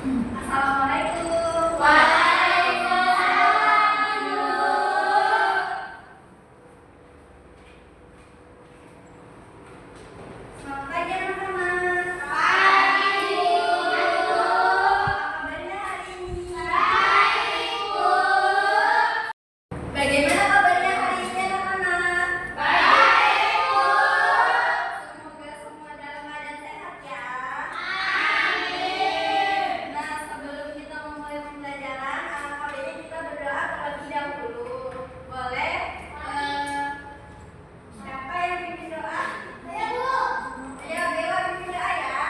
Assalamualaikum. Waalaikumsalam, Ibu. Selamat pagi anak-anak. Pagi, Ibu. Apa kabarnya hari ini? Baik, Bu. Bagaimana kabarnya hari ini anak-anak? Baik, Bu. Semoga semua dalam keadaan sehat ya. Amin. Nah, sebelum kita memulai pembelajaran, alangkah baiknya kita berdoa terlebih dahulu. Boleh? Siapa yang pimpin doa? Saya, Bu. Ayo, Bella pimpin doa ya.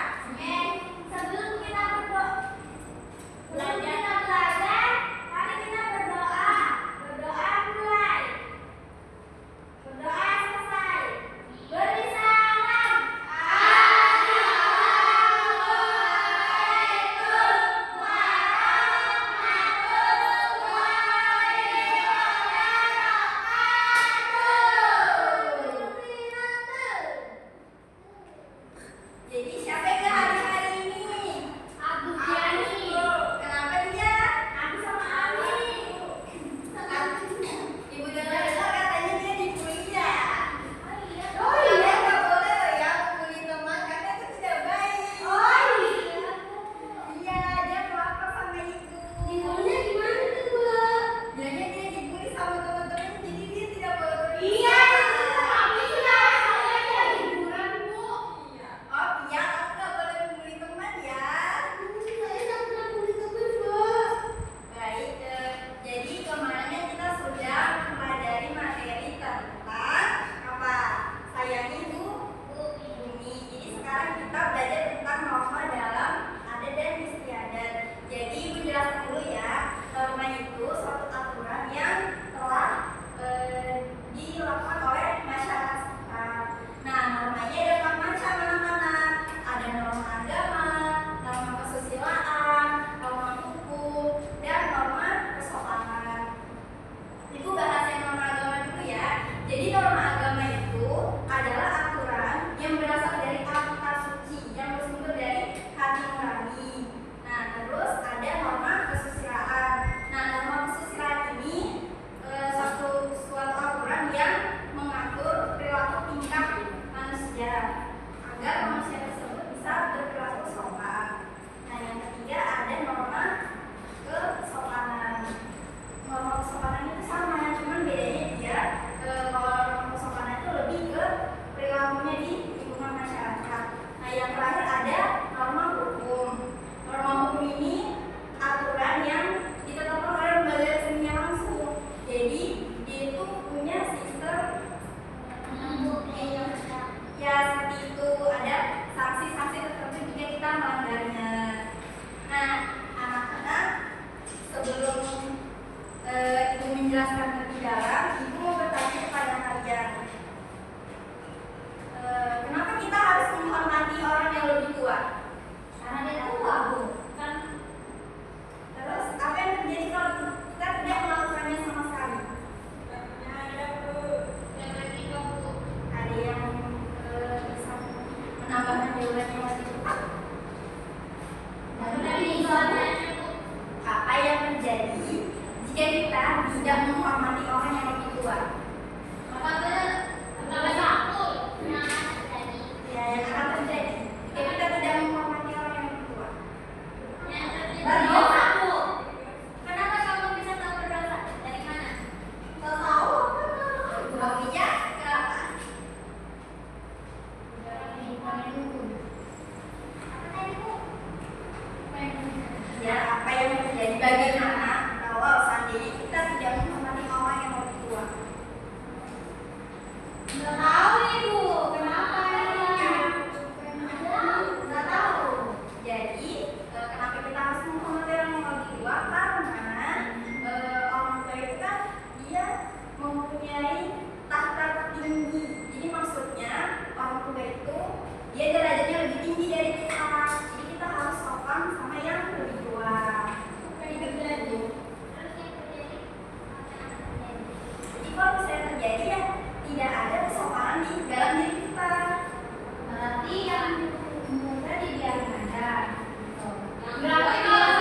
Sebelum kita belajar, mari kita berdoa. Berdoa mulai. Berdoa selesai. Beri salam. Assalamualaikum warahmatullahi wabarakatuh. Jadi siapa yang hari ini? Abu Diani. Kenapa dia? Aku sama Ami. Ibu dengar-dengar katanya dia dibully ya. Oh Kalian iya. nggak boleh loh ya membuli teman karena itu tidak baik. Oh iya. Iya, dia melapor sama ibu. Dibulinya gimana tuh, Bu? Bilangnya dia dibully sama teman-teman, jadi dia tidak boleh pergi. Iya, kami sudah saja liburan, Bu. Oh iya, aku nggak boleh membuli teman ya. Saya tak pernah bully teman, Bu. Baik, jadi kemarin kita sudah mempelajari materi tentang apa? Sayangi bumi. Jadi sekarang kita belajar tentang norma dalam adat dan istiadat. Jadi ibu jelaskan dulu ya, norma itu suatu aturan yang telah dilakukan oleh masyarakat sekitar. Nah, normanya ada empat macam anak-anak. Ada norma agama, norma kesusilaan, norma hukum, dan norma kesopanan. Ibu bahas yang norma agama dulu ya. Jadi norma agama itu adalah aturan yang berasal dari Alkitab suci yang bersumber dari hati nurani. Nah, terus ada norma kesusilaan. Nah, norma kesusilaan ini suatu aturan yang mengatur perilaku tingkah manusia agar manusia tersebut bisa berperilaku sopan. Nah, yang ketiga ada norma kesopanan. Norma kesopanan itu sama, cuman bedanya dia kalau norma kesopanan itu lebih ke perilakunya di lingkungan masyarakat. Nah, yang terakhir ada norma hukum. Norma hukum ini aturan yang ditetapkan oleh lembaga resminya langsung. Jadi dia itu punya sistem ya seperti itu, ada sanksi-sanksi tertentu jika kita melanggarnya. Nah, anak-anak, sebelum ibu menjelaskan lebih dalam, ibu mau bertanya kepada kalian, kenapa kita harus menghormati orang yang lebih tua? Karena dia tua, Bu. Kan? Terus apa yang terjadi kalau kita tidak melakukannya sama sekali? Ada yang bisa menambahkan jawabannya waktu itu? Apa yang terjadi jika kita tidak menghormati orang yang lebih tua? Ya, yang akan terjadi jika kita tidak menghormati orang yang lebih tua. Berdosa. Kenapa kamu bisa tahu berdosa? Dari mana? Nggak tahu. Baunya kenapa? Apa tadi, Bu? Ya, apa yang terjadi? Bagaimana kalau seandainya kita tidak menghormati orang yang lebih tua? Nggak tahu, Ibu. Kenapa? Nggak tahu. Jadi kenapa kita harus menghormati orang yang lebih tua? Karena orang tua itu kan dia mempunyai tahta tinggi. Jadi maksudnya orang tua itu dia derajatnya lebih tinggi dari kita. Jadi kita harus sopan sama yang lebih tua. Itu gitu. Jadi kalau misalnya terjadi ya tidak ada kesopanan di dalam diri kita. Berarti yang muda dibiarkan aja. Berarti kalau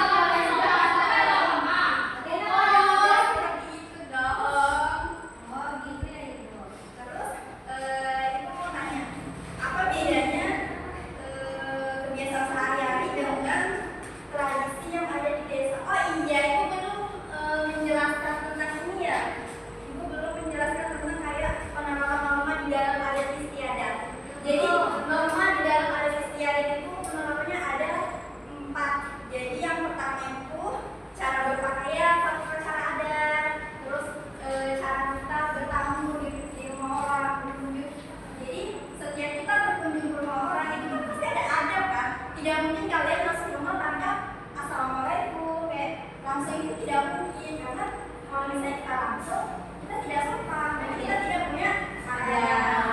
tidak mungkin kalian masuk rumah tanpa assalamualaikum, kayak langsung itu tidak mungkin, karena kalau misalnya kita langsung kita tidak sopan dan kita tidak punya adab.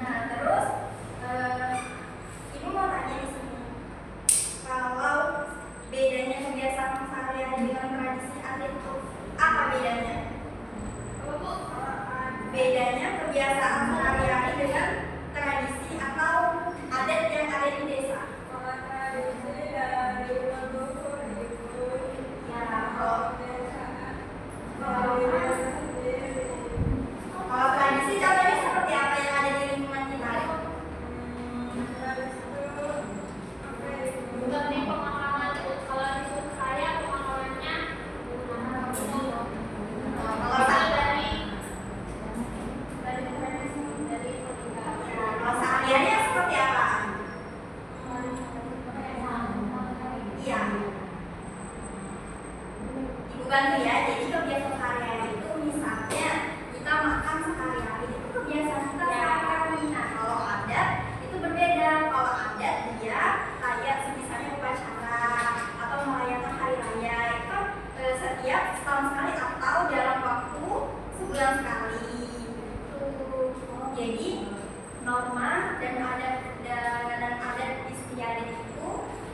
Nah terus ibu mau tanya di sini, kalau bedanya kebiasaan sehari-hari dengan tradisi adat itu apa bedanya? Bedanya kebiasaan sehari-hari dengan tradisi atau adat yang ada di desa. Kalau tradisi contohnya seperti apa yang ada di lingkungan kita? Bukan di pemakaman itu. Kalau di saya pemakamannya Kalau dari pernikahan. kalau sehari-harinya seperti apa? Iya. Ibu bantu ya. Jadi kebiasaan sehari-hari itu misalnya kita makan sehari-hari itu kebiasaan kita sehari-hari. Nah kalau adat itu berbeda. Kalau adat dia kayak misalnya upacara atau merayakan hari raya itu setiap setahun sekali atau dalam waktu sebulan sekali. Jadi norma dan adat istiadat itu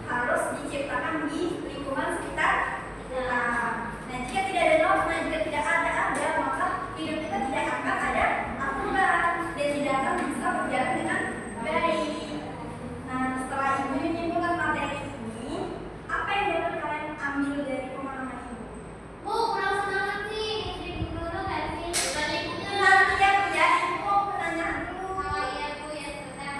harus diciptakan di lingkungan sekitar kita. Nah jika tidak ada norma, jika tidak ada adat, maka hidup kita tidak akan ada aturan dan tidak akan bisa berjalan dengan baik. Nah setelah ibu menyimpulkan materi ini, apa yang dapat kalian ambil dari pemahaman ibu? Bu, kurang semangat sih. Istri dulu gak sih? Bukan ibunya. Nanti ya ibu mau menanya dulu. Oh iya Bu, ya sudah.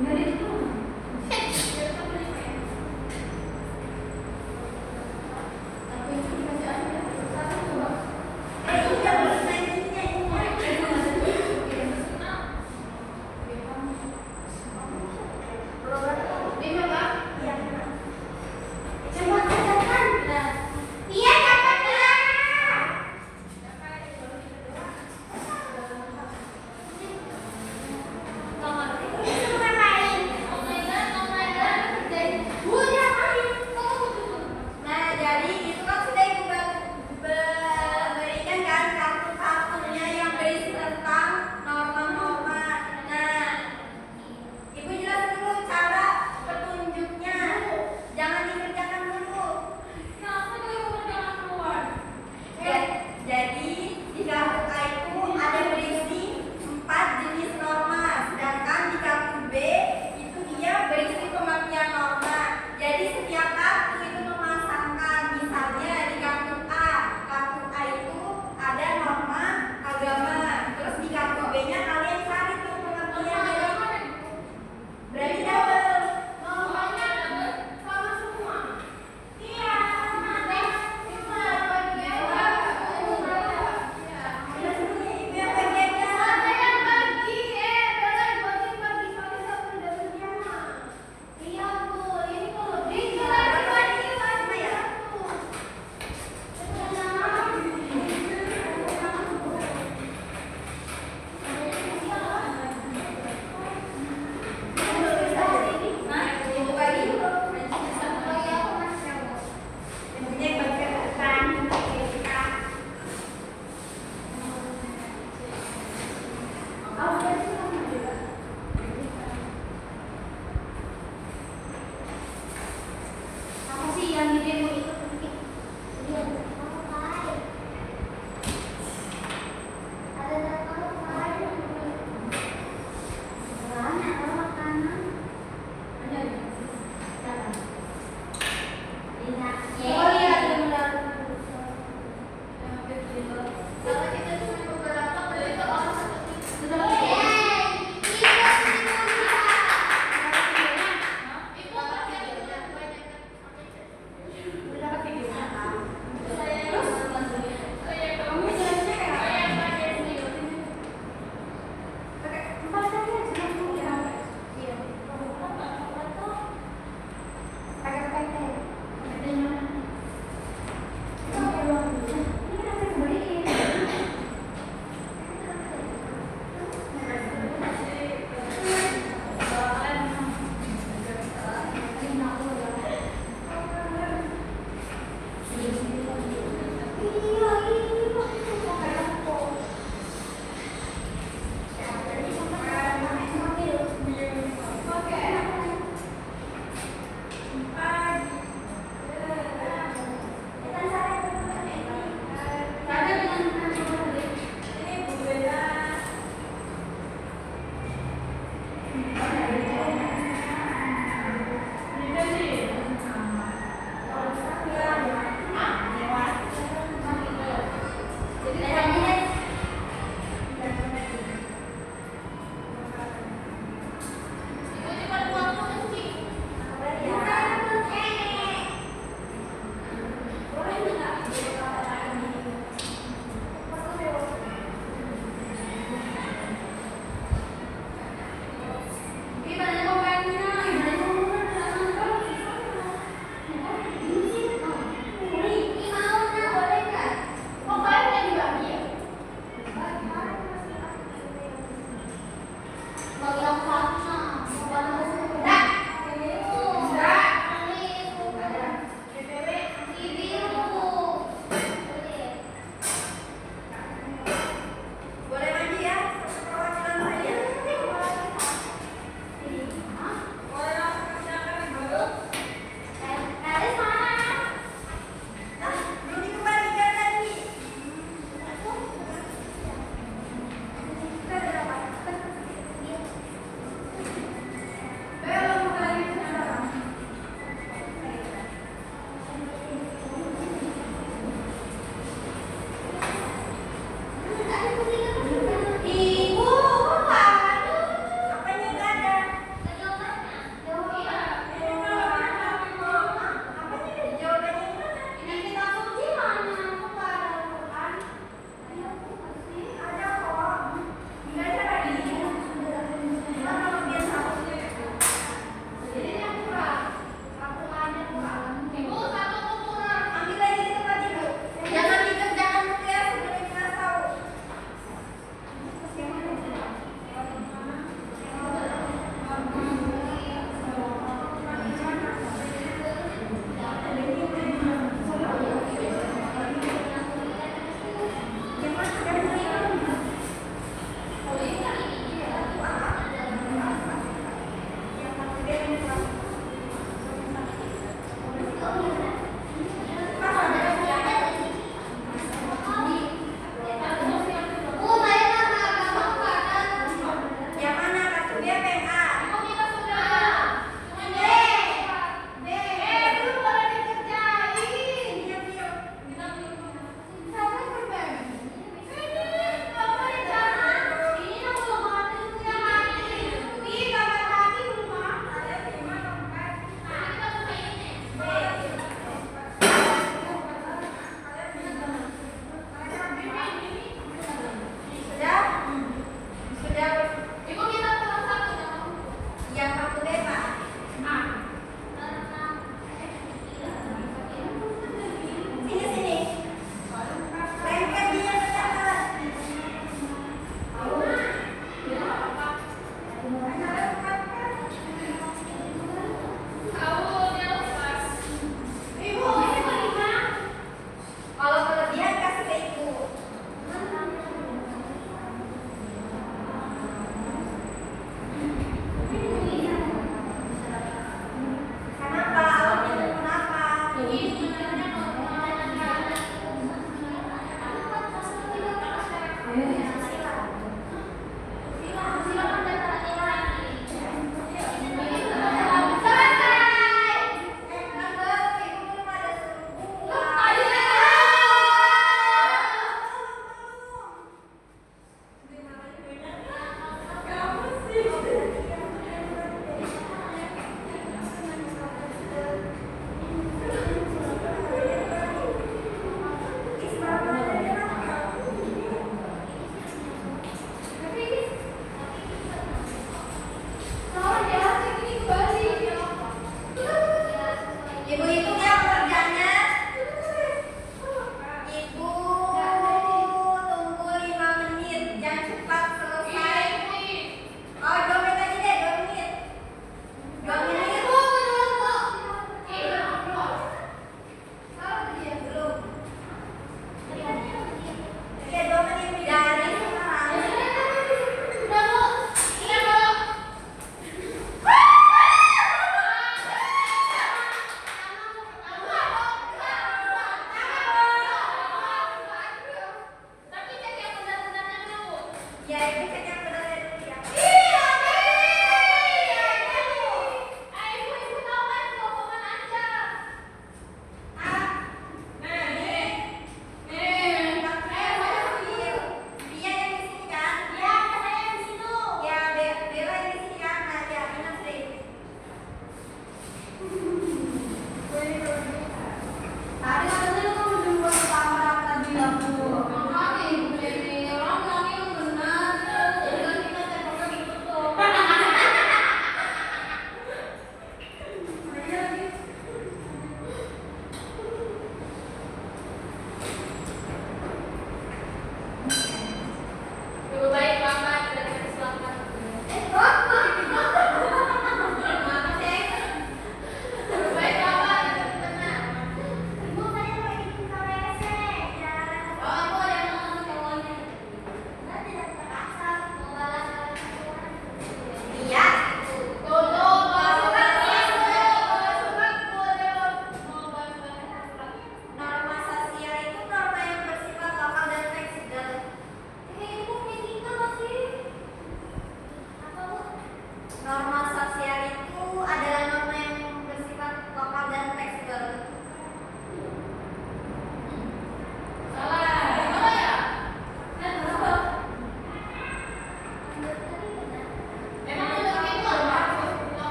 Nah, jadi itu kan sudah ibu berikan kan kartu-kartunya yang berisi tentang norma-norma. Nah, ibu jelas dulu cara petunjuknya. Jangan dikerjakan dulu. Jadi di kartu A itu ada berisi 4 jenis norma, sedangkan di kartu B itu dia berisi pengertian norma. Jadi setiap kartu itu memasangkan, misalnya di kartu A itu ada norma agama. Terus di kartu B-nya kalian cari tuh pengertiannya. Berarti double. Ini Bu Bella.